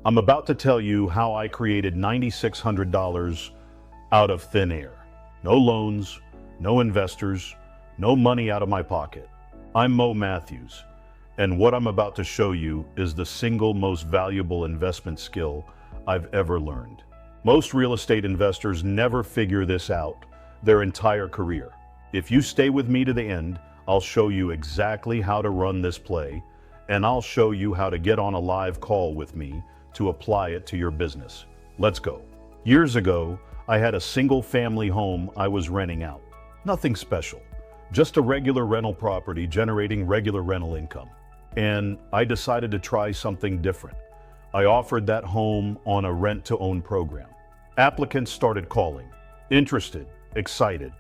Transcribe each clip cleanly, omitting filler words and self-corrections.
I'm about to tell you how I created $9,600 out of thin air. No loans, no investors, no money out of my pocket. I'm Mo Matthews, and what I'm about to show you is the single most valuable investment skill I've ever learned. Most real estate investors never figure this out their entire career. If you stay with me to the end, I'll show you exactly how to run this play, and I'll show you how to get on a live call with me to apply it to your business. Let's go. Years ago, I had a single family home I was renting out. Nothing special, just a regular rental property generating regular rental income. And I decided to try something different. I offered that home on a rent-to-own program. Applicants started calling, interested, excited,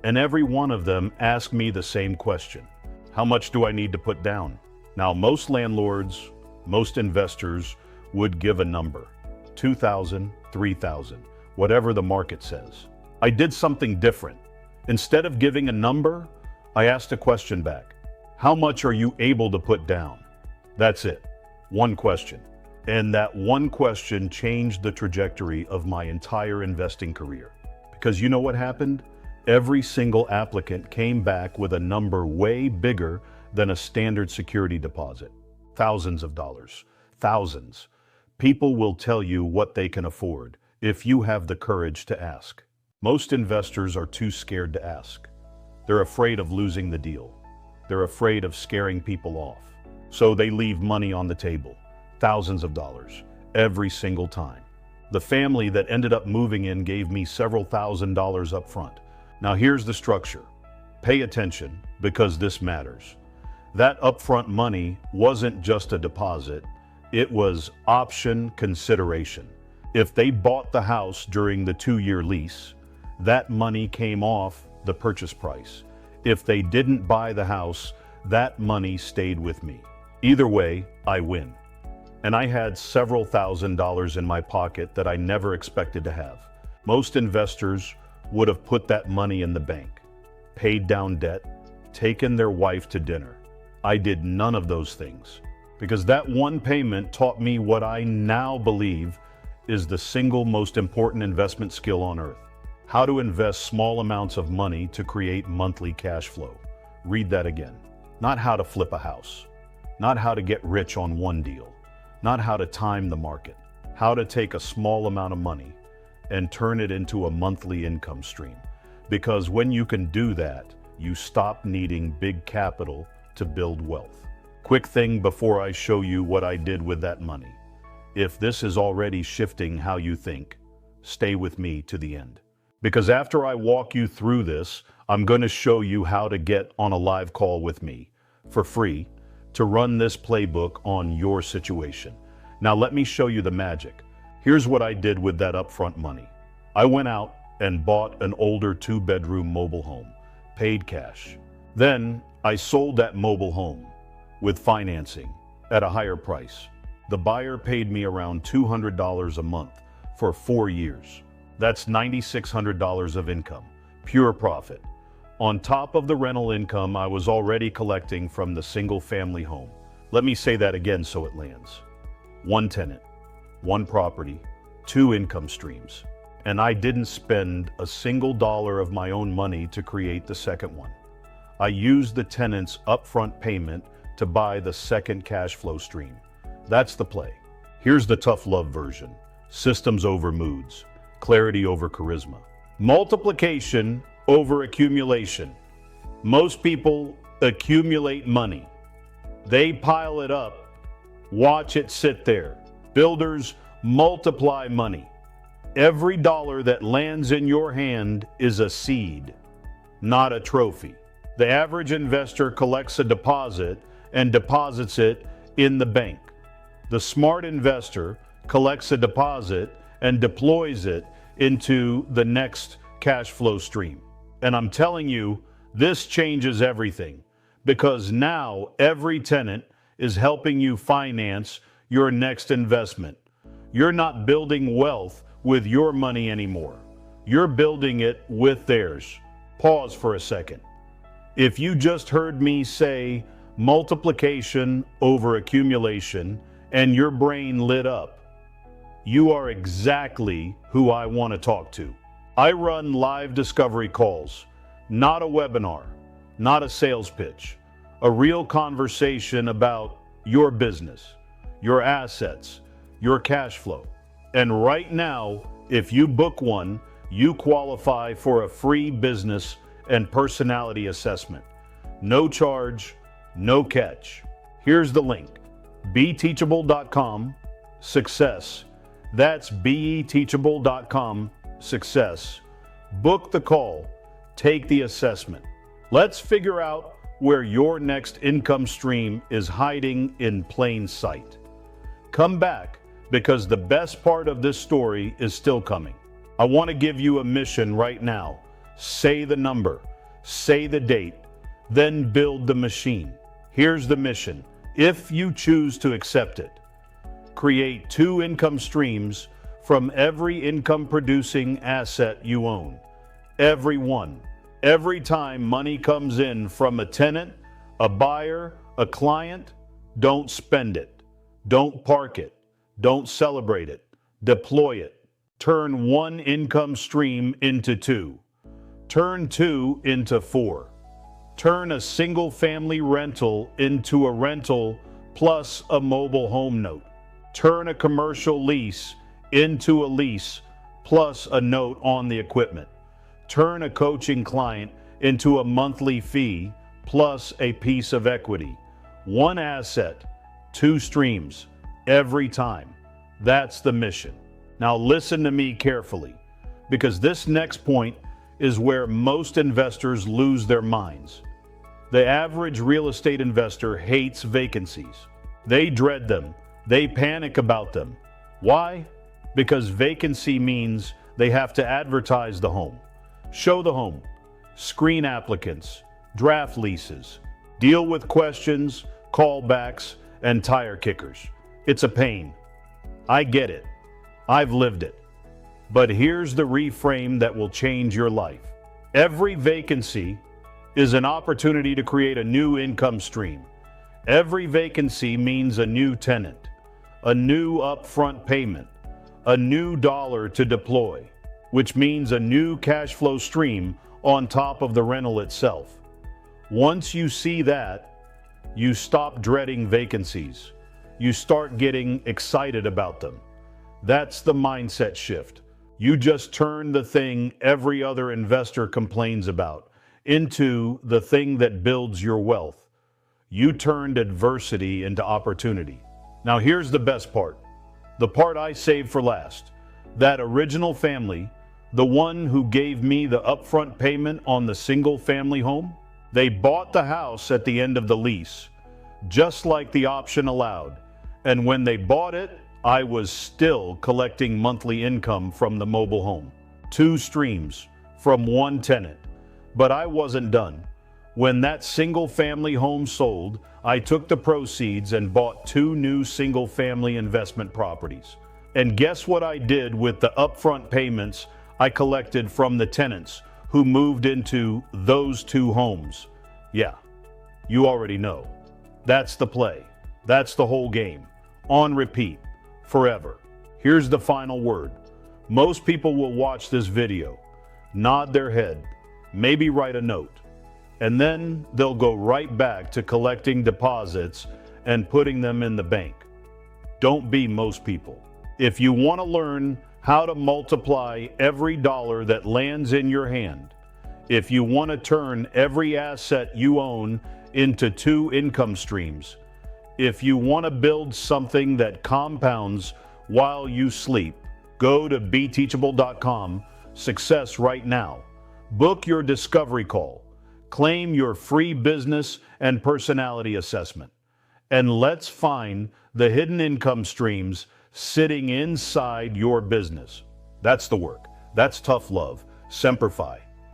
and every one of them asked me the same question. How much do I need to put down? Now, most landlords, most investors would give a number, $2,000, $3,000, whatever the market says. I did something different. Instead of giving a number, I asked a question back. How much are you able to put down? That's it. One question. And that one question changed the trajectory of my entire investing career. Because you know what happened? Every single applicant came back with a number way bigger than a standard security deposit. Thousands of dollars. Thousands. People will tell you what they can afford if you have the courage to ask. Most investors are too scared to ask. They're afraid of losing the deal. They're afraid of scaring people off. So they leave money on the table, thousands of dollars, every single time. The family that ended up moving in gave me several $1,000s up front. Now here's the structure. Pay attention because this matters. That upfront money wasn't just a deposit. It was option consideration. If they bought the house during the 2-year lease, that money came off the purchase price. If they didn't buy the house, that money stayed with me. Either way, I win. And I had several $1,000s in my pocket that I never expected to have. Most investors would have put that money in the bank, paid down debt, taken their wife to dinner. I did none of those things. Because that one payment taught me what I now believe is the single most important investment skill on earth. How to invest small amounts of money to create monthly cash flow. Read that again. Not how to flip a house. Not how to get rich on one deal. Not how to time the market. How to take a small amount of money and turn it into a monthly income stream. Because when you can do that, you stop needing big capital to build wealth. Quick thing before I show you what I did with that money. If this is already shifting how you think, stay with me to the end. Because after I walk you through this, I'm going to show you how to get on a live call with me for free to run this playbook on your situation. Now let me show you the magic. Here's what I did with that upfront money. I went out and bought an older 2-bedroom mobile home, paid cash. Then I sold that mobile home with financing at a higher price. The buyer paid me around $200 a month for 4 years. That's $9,600 of income, pure profit. On top of the rental income I was already collecting from the single family home. Let me say that again so it lands. 1 tenant, 1 property, 2 income streams. And I didn't spend a single dollar of my own money to create the second one. I used the tenant's upfront payment to buy the second cash flow stream. That's the play. Here's the tough love version. Systems over moods. Clarity over charisma. Multiplication over accumulation. Most people accumulate money. They pile it up. Watch it sit there. Builders multiply money. Every dollar that lands in your hand is a seed, not a trophy. The average investor collects a deposit and deposits it in the bank. The smart investor collects a deposit and deploys it into the next cash flow stream. And I'm telling you, this changes everything because now every tenant is helping you finance your next investment. You're not building wealth with your money anymore. You're building it with theirs. Pause for a second. If you just heard me say multiplication over accumulation and your brain lit up, you are exactly who I want to talk to. I run live discovery calls, not a webinar, not a sales pitch, a real conversation about your business, your assets, your cash flow. And right now, if you book one, you qualify for a free business and personality assessment. No charge, no catch. Here's the link: BeTeachable.com success. That's BeTeachable.com success. Book the call, take the assessment. Let's figure out where your next income stream is hiding in plain sight. Come back, because the best part of this story is still coming. I want to give you a mission right now. Say the number, say the date, then build the machine. Here's the mission, if you choose to accept it. Create 2 income streams from every income-producing asset you own. Every one. Every time money comes in from a tenant, a buyer, a client, don't spend it. Don't park it. Don't celebrate it. Deploy it. Turn 1 income stream into 2. Turn 2 into 4. Turn a single-family rental into a rental plus a mobile home note. Turn a commercial lease into a lease plus a note on the equipment. Turn a coaching client into a monthly fee plus a piece of equity. 1 asset, 2 streams, every time. That's the mission. Now listen to me carefully, because this next point is where most investors lose their minds. The average real estate investor hates vacancies. They dread them. They panic about them. Why? Because vacancy means they have to advertise the home, show the home, screen applicants, draft leases, deal with questions, callbacks, and tire kickers. It's a pain. I get it. I've lived it. But here's the reframe that will change your life. Every vacancy is an opportunity to create a new income stream. Every vacancy means a new tenant, a new upfront payment, a new dollar to deploy, which means a new cash flow stream on top of the rental itself. Once you see that, you stop dreading vacancies. You start getting excited about them. That's the mindset shift. You just turn the thing every other investor complains about into the thing that builds your wealth. You turned adversity into opportunity. Now here's the best part. The part I saved for last. That original family, the one who gave me the upfront payment on the single family home, they bought the house at the end of the lease, just like the option allowed. And when they bought it, I was still collecting monthly income from the mobile home. 2 streams from 1 tenant. But I wasn't done. When that single family home sold, I took the proceeds and bought 2 new single family investment properties. And guess what I did with the upfront payments I collected from the tenants who moved into those 2 homes? Yeah, you already know. That's the play. That's the whole game. On repeat. Forever. Here's the final word. Most people will watch this video, nod their head, maybe write a note, and then they'll go right back to collecting deposits and putting them in the bank. Don't be most people. If you want to learn how to multiply every dollar that lands in your hand, if you want to turn every asset you own into 2 income streams, if you want to build something that compounds while you sleep, go to BeTeachable.com success right now. Book your discovery call. Claim your free business and personality assessment. And let's find the hidden income streams sitting inside your business. That's the work. That's tough love. Semper Fi.